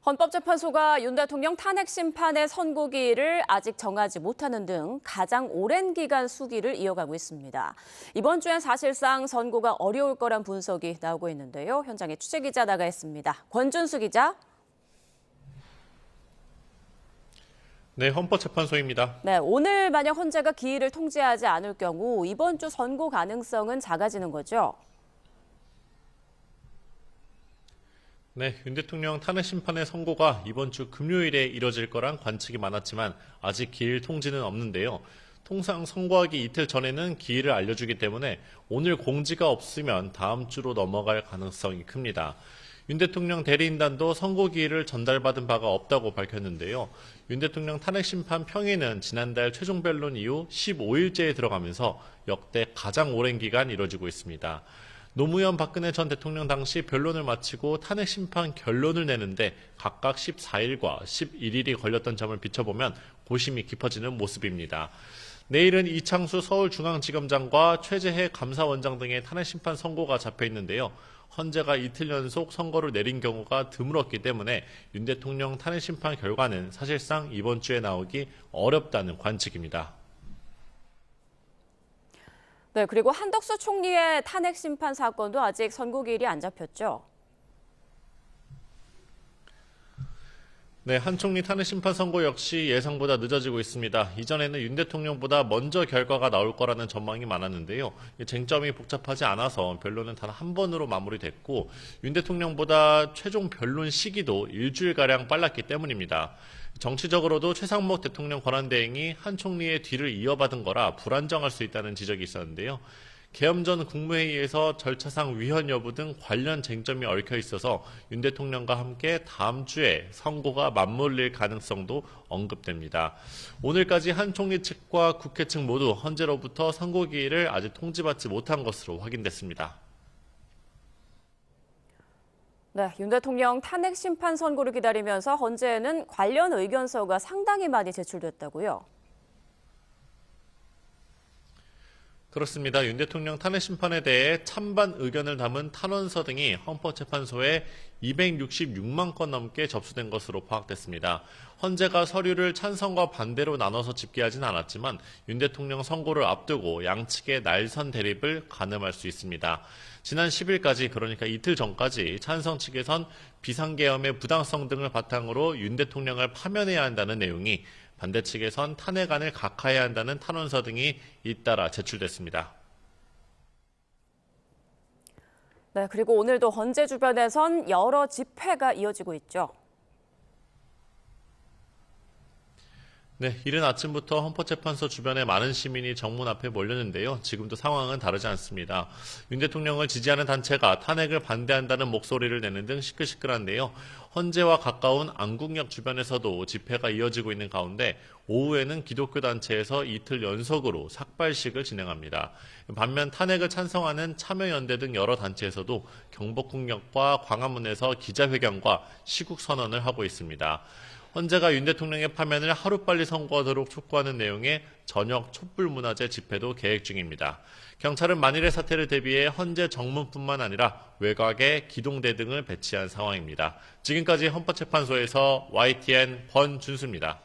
헌법재판소가 윤 대통령 탄핵 심판의 선고기일을 아직 정하지 못하는 등 가장 오랜 기간 수기를 이어가고 있습니다. 이번 주엔 사실상 선고가 어려울 거란 분석이 나오고 있는데요. 현장에 취재기자 나가 있습니다. 권준수 기자. 네, 헌법재판소입니다. 네, 오늘 만약 헌재가 기일을 통지하지 않을 경우 이번 주 선고 가능성은 작아지는 거죠? 네, 윤 대통령 탄핵 심판의 선고가 이번 주 금요일에 이뤄질 거란 관측이 많았지만 아직 기일 통지는 없는데요. 통상 선고하기 이틀 전에는 기일을 알려주기 때문에 오늘 공지가 없으면 다음 주로 넘어갈 가능성이 큽니다. 윤 대통령 대리인단도 선고 기일을 전달받은 바가 없다고 밝혔는데요. 윤 대통령 탄핵 심판 평의는 지난달 최종 변론 이후 15일째에 들어가면서 역대 가장 오랜 기간 이뤄지고 있습니다. 노무현 박근혜 전 대통령 당시 변론을 마치고 탄핵 심판 결론을 내는데 각각 14일과 11일이 걸렸던 점을 비춰보면 고심이 깊어지는 모습입니다. 내일은 이창수 서울중앙지검장과 최재해 감사원장 등의 탄핵 심판 선고가 잡혀 있는데요. 헌재가 이틀 연속 선고를 내린 경우가 드물었기 때문에 윤 대통령 탄핵 심판 결과는 사실상 이번 주에 나오기 어렵다는 관측입니다. 네, 그리고 한덕수 총리의 탄핵 심판 사건도 아직 선고기일이 안 잡혔죠? 네, 한 총리 탄핵 심판 선고 역시 예상보다 늦어지고 있습니다. 이전에는 윤 대통령보다 먼저 결과가 나올 거라는 전망이 많았는데요. 쟁점이 복잡하지 않아서 변론은 단 한 번으로 마무리됐고 윤 대통령보다 최종 변론 시기도 일주일가량 빨랐기 때문입니다. 정치적으로도 최상목 대통령 권한대행이 한 총리의 뒤를 이어받은 거라 불안정할 수 있다는 지적이 있었는데요. 계엄 전 국무회의에서 절차상 위헌 여부 등 관련 쟁점이 얽혀 있어서 윤 대통령과 함께 다음 주에 선고가 맞물릴 가능성도 언급됩니다. 오늘까지 한 총리 측과 국회 측 모두 헌재로부터 선고 기일을 아직 통지받지 못한 것으로 확인됐습니다. 네, 윤 대통령 탄핵 심판 선고를 기다리면서 헌재에는 관련 의견서가 상당히 많이 제출됐다고요? 그렇습니다. 윤 대통령 탄핵 심판에 대해 찬반 의견을 담은 탄원서 등이 헌법재판소에 266만 건 넘게 접수된 것으로 파악됐습니다. 헌재가 서류를 찬성과 반대로 나눠서 집계하진 않았지만 윤 대통령 선고를 앞두고 양측의 날선 대립을 가늠할 수 있습니다. 지난 10일까지 그러니까 이틀 전까지 찬성 측에선 비상계엄의 부당성 등을 바탕으로 윤 대통령을 파면해야 한다는 내용이 반대 측에선 탄핵안을 각하해야 한다는 탄원서 등이 잇따라 제출됐습니다. 네, 그리고 오늘도 헌재 주변에선 여러 집회가 이어지고 있죠. 네, 이른 아침부터 헌법재판소 주변에 많은 시민이 정문 앞에 몰렸는데요. 지금도 상황은 다르지 않습니다. 윤 대통령을 지지하는 단체가 탄핵을 반대한다는 목소리를 내는 등 시끌시끌한데요. 헌재와 가까운 안국역 주변에서도 집회가 이어지고 있는 가운데 오후에는 기독교 단체에서 이틀 연속으로 삭발식을 진행합니다. 반면 탄핵을 찬성하는 참여연대 등 여러 단체에서도 경복궁역과 광화문에서 기자회견과 시국선언을 하고 있습니다. 헌재가 윤 대통령의 파면을 하루빨리 선고하도록 촉구하는 내용의 저녁 촛불문화제 집회도 계획 중입니다. 경찰은 만일의 사태를 대비해 헌재 정문뿐만 아니라 외곽에 기동대 등을 배치한 상황입니다. 지금까지 헌법재판소에서 YTN 권준수입니다.